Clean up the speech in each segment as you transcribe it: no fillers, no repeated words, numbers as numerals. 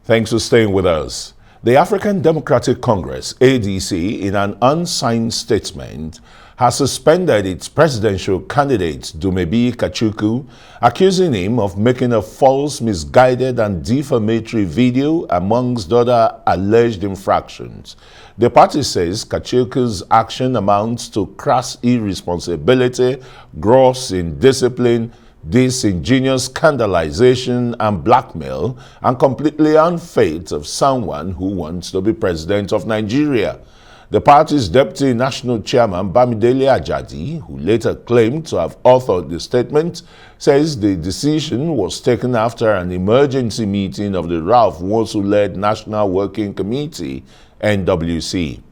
Thanks for staying with us. The African Democratic Congress, ADC, in an unsigned statement, has suspended its presidential candidate, Dumebi Kachikwu, accusing him of making a false, misguided, and defamatory video, amongst other alleged infractions. The party says Kachikwu's action amounts to crass irresponsibility, gross indiscipline, disingenuous scandalization and blackmail, and completely unfit of someone who wants to be president of Nigeria. The party's deputy national chairman, Bamidele Ajadi, who later claimed to have authored the statement, says the decision was taken after an emergency meeting of the Ralph Nwosu-led National Working Committee, NWC.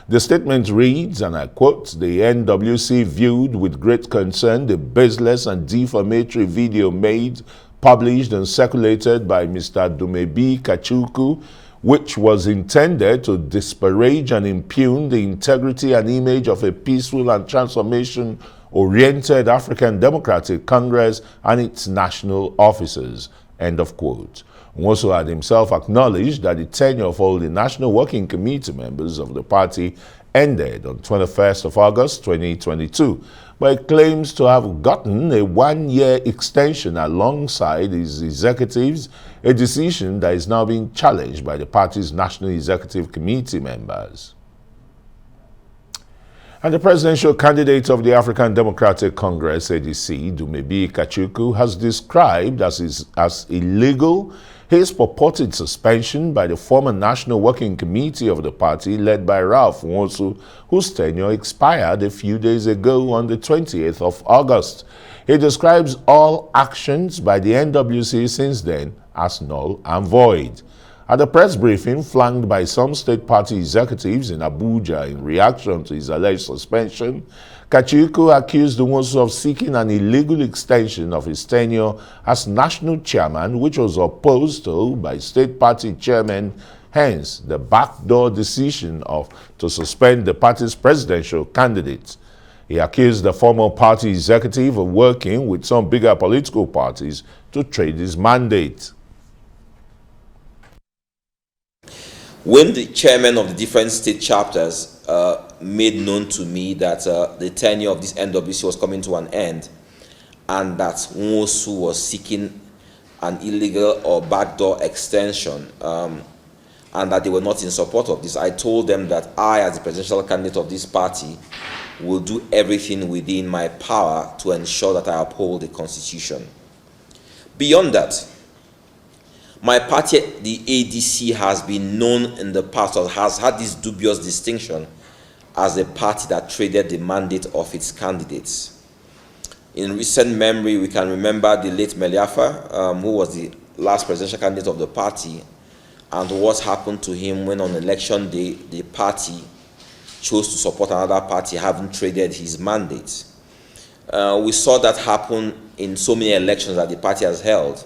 The statement reads, and I quote, "The NWC viewed with great concern the baseless and defamatory video made, published and circulated by Mr. Dumebi Kachikwu, which was intended to disparage and impugn the integrity and image of a peaceful and transformation-oriented African Democratic Congress and its national officers." End of quote. Nwosu had himself acknowledged that the tenure of all the National Working Committee members of the party ended on 21st of August 2022, but he claims to have gotten a one-year extension alongside his executives, a decision that is now being challenged by the party's National Executive Committee members. And the presidential candidate of the African Democratic Congress, ADC, Dumebi Kachikwu, has described as illegal his purported suspension by the former National Working Committee of the party led by Ralph Nwosu, whose tenure expired a few days ago on the 20th of August. He describes all actions by the NWC since then as null and void. At a press briefing flanked by some state party executives in Abuja in reaction to his alleged suspension, Kachikwu accused Nwosu of seeking an illegal extension of his tenure as national chairman, which was opposed to by state party chairmen, hence the backdoor decision to suspend the party's presidential candidate. He accused the former party executive of working with some bigger political parties to trade his mandate. When the chairman of the different state chapters made known to me that the tenure of this NWC was coming to an end and that Nwosu was seeking an illegal or backdoor extension and that they were not in support of this, I told them that I, as the presidential candidate of this party, will do everything within my power to ensure that I uphold the Constitution. Beyond that, my party, the ADC, has been known in the past, or has had this dubious distinction as a party that traded the mandate of its candidates. In recent memory, we can remember the late Meliafa, who was the last presidential candidate of the party, and what happened to him when on election day, the party chose to support another party, having traded his mandate. We saw that happen in so many elections that the party has held,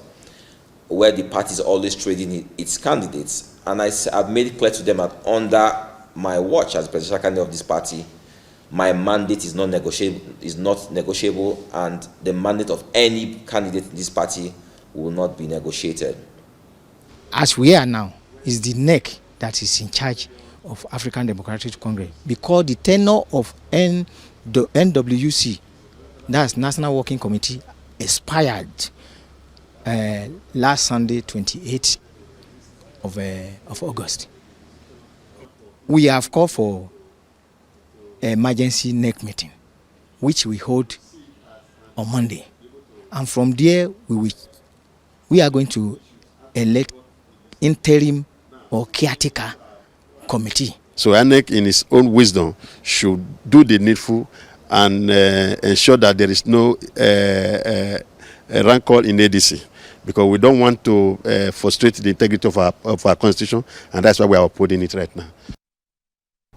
where the party is always trading its candidates. And I've made it clear to them that under my watch as presidential candidate of this party, my mandate is not negotiable, and the mandate of any candidate in this party will not be negotiated. As we are now, is the NEC that is in charge of African Democratic Congress, because the tenure of the NWC, that's National Working Committee, expired last Sunday, 28th of August. We have called for an emergency NEC meeting, which we hold on Monday, and from there we are going to elect interim or caretaker committee. So NEC, in its own wisdom, should do the needful and ensure that there is no rancor in ADC, because we don't want to frustrate the integrity of our constitution, and that's why we are upholding it right now.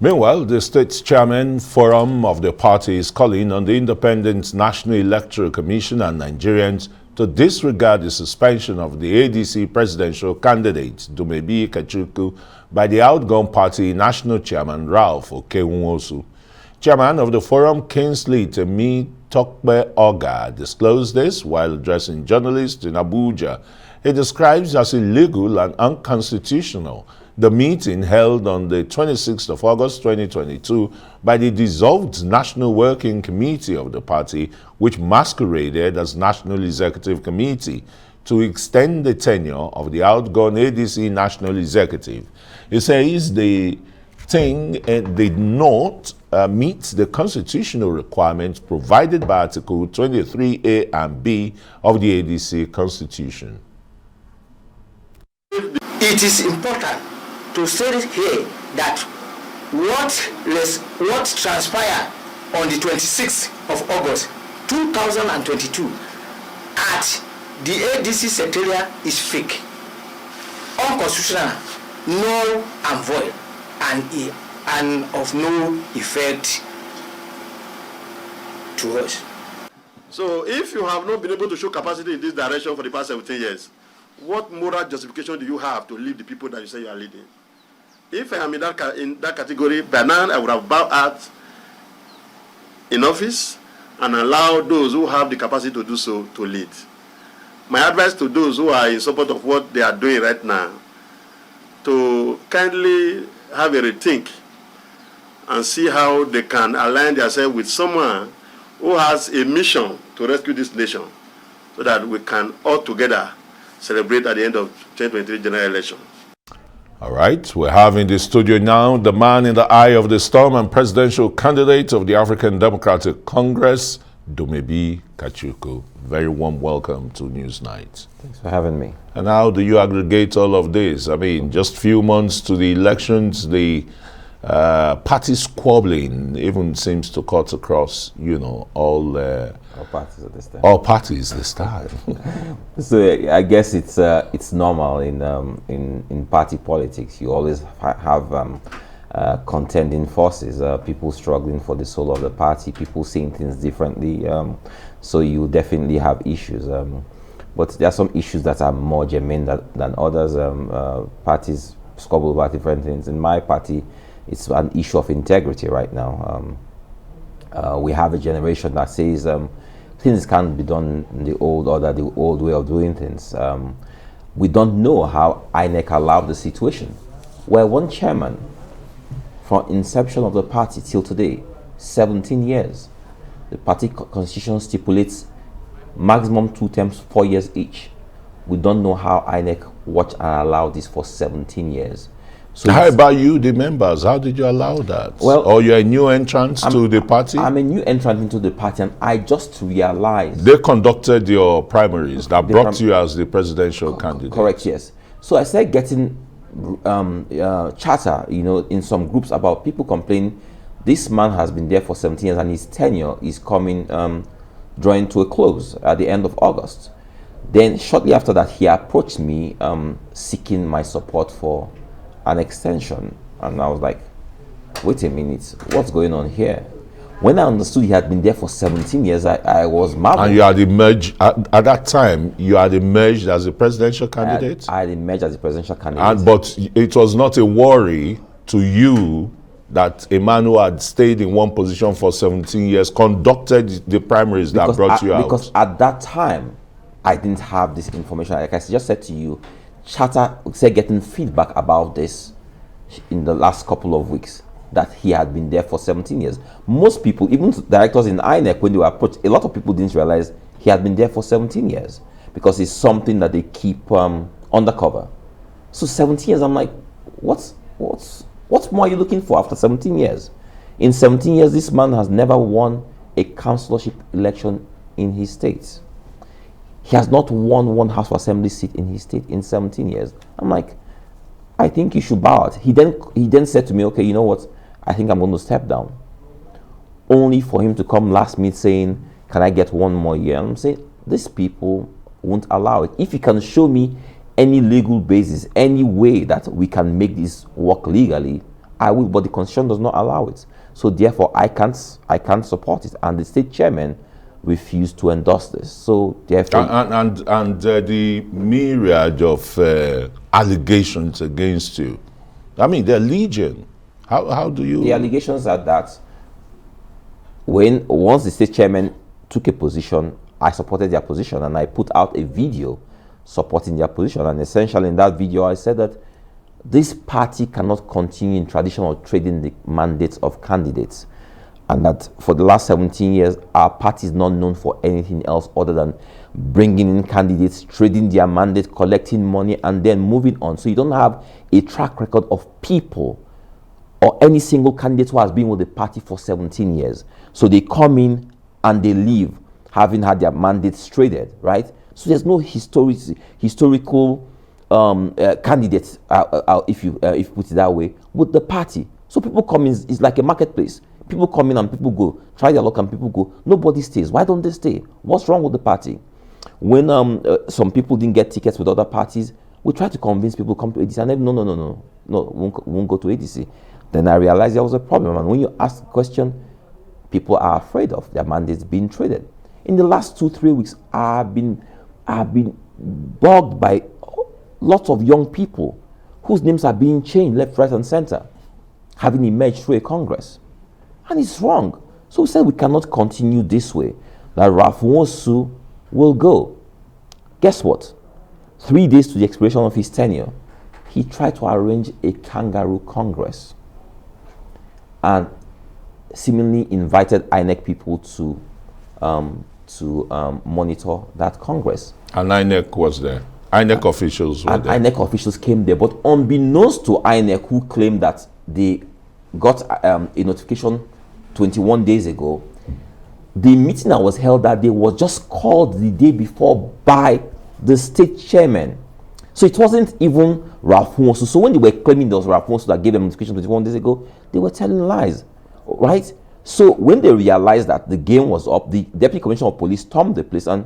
Meanwhile, the state's chairman forum of the party is calling on the Independent National Electoral Commission and Nigerians to disregard the suspension of the ADC presidential candidate, Dumebi Kachikwu, by the outgone party national chairman Ralph Nwosu. Chairman of the forum, Kingsley Temi, Tokpe Oga disclosed this while addressing journalists in Abuja. He describes as illegal and unconstitutional the meeting held on the 26th of August 2022 by the dissolved National Working Committee of the party, which masqueraded as National Executive Committee, to extend the tenure of the outgone ADC National Executive. He says the thing did not meet the constitutional requirements provided by Article 23A and B of the ADC Constitution. It is important to state here that what transpired on the 26th of August 2022 at the ADC Secretariat is fake, unconstitutional, null and void, and of no effect to us. So if you have not been able to show capacity in this direction for the past 17 years, what moral justification do you have to lead the people that you say you are leading? If I am in that category, by now I would have bowed out in office and allowed those who have the capacity to do so to lead. My advice to those who are in support of what they are doing right now, to kindly have a rethink and see how they can align themselves with someone who has a mission to rescue this nation, so that we can all together celebrate at the end of 2023 general election. All right, we have in the studio now the man in the eye of the storm and presidential candidate of the African Democratic Congress, Dumebi Kachikwu. Very warm welcome to Newsnight. Thanks for having me. And how do you aggregate all of this? I mean, just few months to the elections, the party squabbling even seems to cut across, all parties at this time. All parties this time. So I guess it's normal in party politics. You always have contending forces, people struggling for the soul of the party, people seeing things differently. So you definitely have issues. But there are some issues that are more germane than others. Parties squabble about different things. In my party, it's an issue of integrity right now. We have a generation that says things can't be done in the old order, the old way of doing things. We don't know how INEC allowed the situation where one chairman, from inception of the party till today, 17 years, the party constitution stipulates maximum 2 terms, 4 years each. We don't know how INEC watched and allowed this for 17 years. So how about you, the members? How did you allow that? Well, or you're a new entrant to the party? I'm a new entrant into the party, and I just realized they conducted your primaries that brought you as the presidential candidate. Correct, yes. So I started getting chatter, in some groups about people complaining, this man has been there for 17 years and his tenure is coming, drawing to a close at the end of August. Then shortly after that, he approached me seeking my support for an extension, and I was like, wait a minute, what's going on here? When I understood he had been there for 17 years, I was marveled. And you had emerged, at that time, you had emerged as a presidential candidate? I had emerged as a presidential candidate. But it was not a worry to you that a man who had stayed in one position for 17 years conducted the primaries that brought you out? Because at that time, I didn't have this information. Like I just said to you, chatter said getting feedback about this in the last couple of weeks, that he had been there for 17 years. Most people, even directors in INEC, when they were approached, a lot of people didn't realize he had been there for 17 years because it's something that they keep undercover. So 17 years, I'm like, what more are you looking for after 17 years? In 17 years, this man has never won a councillorship election in his state. He has not won one House of Assembly seat in his state in 17 years. I'm like, I think you should bow out. He then said to me, okay, you know what? I think I'm going to step down. Only for him to come last minute saying, can I get one more year? And I'm saying, these people won't allow it. If you can show me any legal basis, any way that we can make this work legally, I will, but the constitution does not allow it. So therefore, I can't support it. And the state chairman refused to endorse this. So therefore, and the myriad of allegations against you, I mean, they're legion. How do you? The allegations are that once the state chairman took a position. I supported their position, and I put out a video supporting their position. And essentially in that video, I said that this party cannot continue in traditional trading the mandates of candidates, and that for the last 17 years, our party is not known for anything else other than bringing in candidates, trading their mandate, collecting money, and then moving on. So you don't have a track record of people or any single candidate who has been with the party for 17 years. So they come in and they leave, having had their mandates traded, right? So there's no historical candidates, if you put it that way, with the party. So people come in, it's like a marketplace. People come in and people go, try their luck and people go. Nobody stays. Why don't they stay? What's wrong with the party? When some people didn't get tickets with other parties, we tried to convince people to come to ADC. And they, no, won't go to ADC. Then I realized there was a problem. And when you ask the question, people are afraid of their mandates being traded. In the last 2-3 weeks, I've been bugged by lots of young people whose names are being changed left, right, and center, having emerged through a Congress. And it's wrong. So we said we cannot continue this way, that Ralph Nwosu will go. Guess what? 3 days to the expiration of his tenure, he tried to arrange a kangaroo Congress and seemingly invited INEC people to monitor that Congress. And INEC was there. INEC officials were there. INEC officials came there, but unbeknownst to INEC, who claimed that they got a notification 21 days ago, the meeting that was held that day was just called the day before by the state chairman. So it wasn't even Ralph Nwosu. So when they were claiming there was Ralph Nwosu that gave them notification 21 days ago, they were telling lies, right? So when they realized that the game was up, the Deputy Commissioner of Police stormed the place, and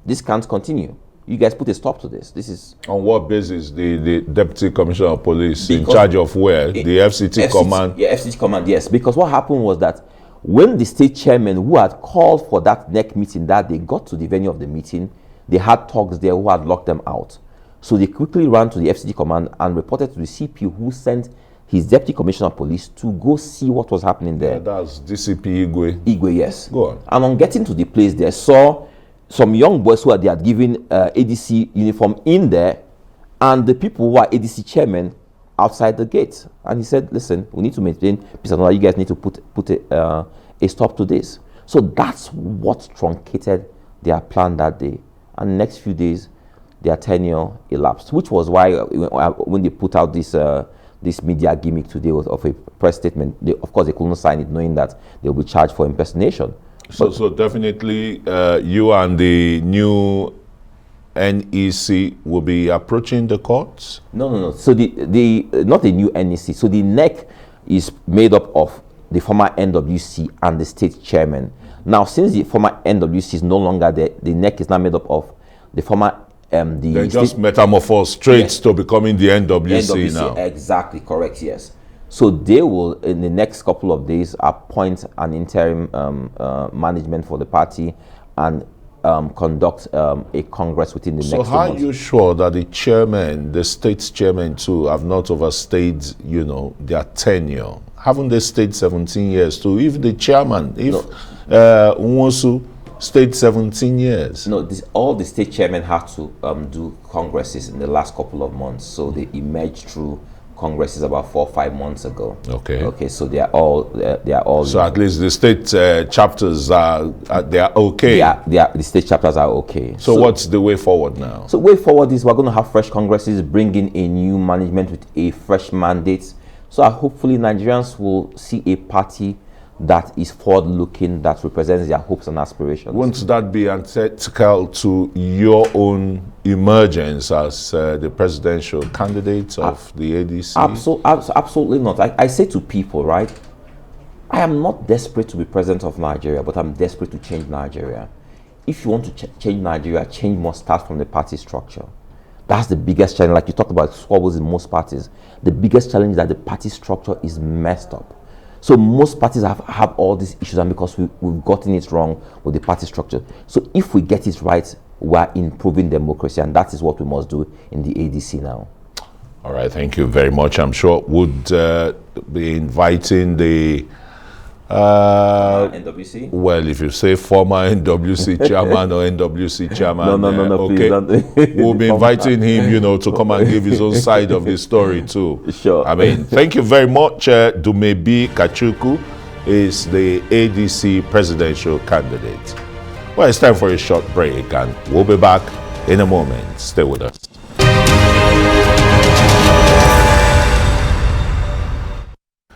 this can't continue. You guys put a stop to this. This is on what basis? The Deputy Commissioner of Police in charge of where? The FCT command? Yeah, FCT command, yes. Because what happened was that when the state chairman who had called for that NEC meeting that they got to the venue of the meeting, they had thugs there who had locked them out. So they quickly ran to the FCT command and reported to the CP, who sent his Deputy Commissioner of Police to go see what was happening there. Yeah, that's DCP Igwe. Igwe, yes. Go on. And on getting to the place, they saw some young boys who they had given ADC uniform in there, and the people who are ADC chairman outside the gate. And he said, listen, we need to maintain peace and order. You guys need to put a stop to this. So that's what truncated their plan that day. And the next few days, their tenure elapsed, which was why when they put out this media gimmick today of a press statement, of course they couldn't sign it, knowing that they'll be charged for impersonation. So definitely you and the new NEC will be approaching the courts? No. So the not the new NEC. So the NEC is made up of the former NWC and the state chairman. Now, since the former NWC is no longer there, the NEC is now made up of the former they just metamorphosed straight to becoming the NWC now. Exactly, correct, yes. So they will, in the next couple of days, appoint an interim management for the party and conduct a congress within the next 2 months. So how are you sure that the chairman, the state's chairman too, have not overstayed, their tenure? Haven't they stayed 17 years too? If the chairman, Nwosu stayed 17 years. No, all the state chairmen had to do congresses in the last couple of months. So they emerged through congresses about 4 or 5 months ago. Okay. So they are all. So at least the state chapters they are okay. Yeah, the state chapters are okay. So what's the way forward now? So way forward is we're going to have fresh congresses, bring in a new management with a fresh mandate. So hopefully Nigerians will see a party that is forward-looking, that represents their hopes and aspirations. Won't that be antithetical to your own emergence as the presidential candidate of the ADC? Absolutely not. I say to people, right, I am not desperate to be president of Nigeria, but I'm desperate to change Nigeria. If you want to change Nigeria, change must start from the party structure. That's the biggest challenge. Like you talked about squabbles in most parties. The biggest challenge is that the party structure is messed up. So most parties have all these issues, and because we've gotten it wrong with the party structure. So if we get it right, we're improving democracy, and that is what we must do in the ADC now. All right, thank you very much. I'm sure would be inviting the NWC? Well, if you say former NWC chairman or NWC chairman, No, okay, please. we'll be inviting him, to come and give his own side of the story too. Sure. I mean, thank you very much. Dumebi Kachikwu is the ADC presidential candidate. Well, it's time for a short break, and we'll be back in a moment. Stay with us.